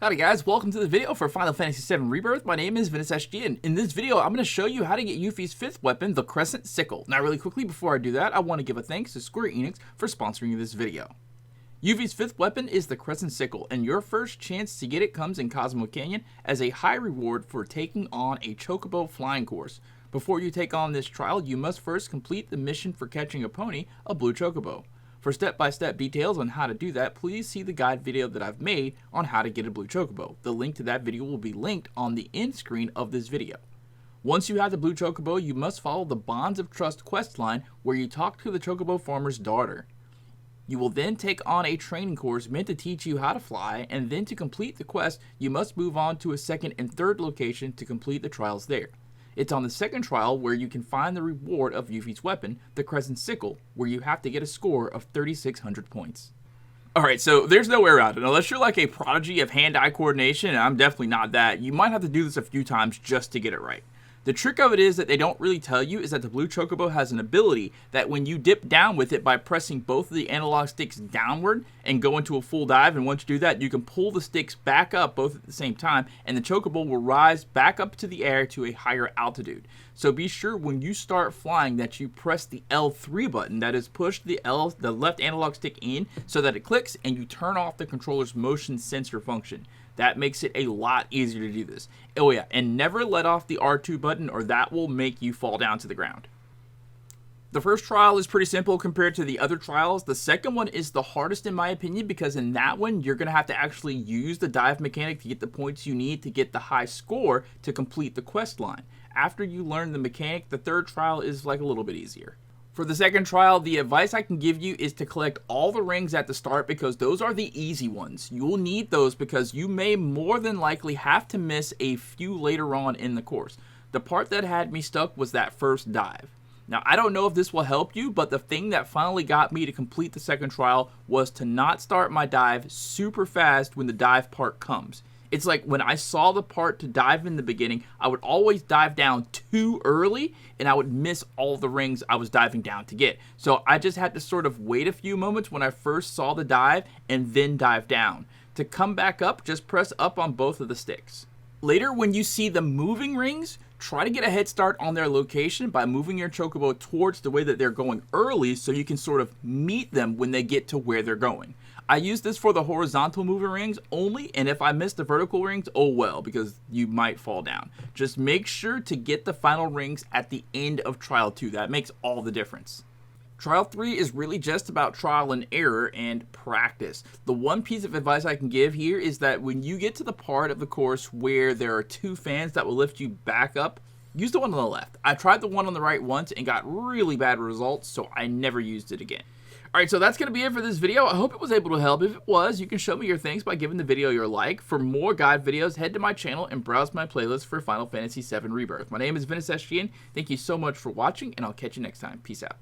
Howdy guys, welcome to the video for Final Fantasy VII Rebirth. My name is Ventus, and in this video I'm going to show you how to get Yuffie's 5th weapon, the Crescent Sickle. Now really quickly before I do that, I want to give a thanks to Square Enix for sponsoring this video. Yuffie's 5th weapon is the Crescent Sickle, and your first chance to get it comes in Cosmo Canyon as a high reward for taking on a Chocobo flying course. Before you take on this trial, you must first complete the mission for catching a pony, a blue Chocobo. For step-by-step details on how to do that, please see the guide video that I've made on how to get a blue Chocobo. The link to that video will be linked on the end screen of this video. Once you have the blue Chocobo, you must follow the Bonds of Trust quest line where you talk to the Chocobo farmer's daughter. You will then take on a training course meant to teach you how to fly, and then to complete the quest, you must move on to a second and third location to complete the trials there. It's on the second trial where you can find the reward of Yuffie's weapon, the Crescent Sickle, where you have to get a score of 3,600 points. Alright, so there's no way around it. Unless you're like a prodigy of hand-eye coordination, and I'm definitely not that, you might have to do this a few times just to get it right. The trick of it is that they don't really tell you is that the blue Chocobo has an ability that when you dip down with it by pressing both of the analog sticks downward and go into a full dive, and once you do that, you can pull the sticks back up both at the same time, and the Chocobo will rise back up to the air to a higher altitude. So be sure when you start flying that you press the L3 button, that is push the left analog stick in so that it clicks, and you turn off the controller's motion sensor function. That makes it a lot easier to do this. Oh yeah, and never let off the R2 button or that will make you fall down to the ground. The first trial is pretty simple compared to the other trials. The second one is the hardest in my opinion because in that one you're going to have to actually use the dive mechanic to get the points you need to get the high score to complete the quest line. After you learn the mechanic, the third trial is like a little bit easier. For the second trial, the advice I can give you is to collect all the rings at the start because those are the easy ones. You will need those because you may more than likely have to miss a few later on in the course. The part that had me stuck was that first dive. Now, I don't know if this will help you, but the thing that finally got me to complete the second trial was to not start my dive super fast when the dive part comes. It's like when I saw the part to dive in the beginning, I would always dive down too early and I would miss all the rings I was diving down to get. So I just had to sort of wait a few moments when I first saw the dive and then dive down. To come back up, just press up on both of the sticks. Later, when you see the moving rings, try to get a head start on their location by moving your Chocobo towards the way that they're going early so you can sort of meet them when they get to where they're going. I use this for the horizontal moving rings only, and if I miss the vertical rings, oh well, because you might fall down. Just make sure to get the final rings at the end of Trial 2. That makes all the difference. Trial 3 is really just about trial and error and practice. The one piece of advice I can give here is that when you get to the part of the course where there are two fans that will lift you back up, use the one on the left. I tried the one on the right once and got really bad results, so I never used it again. Alright, so that's going to be it for this video. I hope it was able to help. If it was, you can show me your thanks by giving the video your like. For more guide videos, head to my channel and browse my playlist for Final Fantasy VII Rebirth. My name is Ventus. Thank you so much for watching, and I'll catch you next time. Peace out.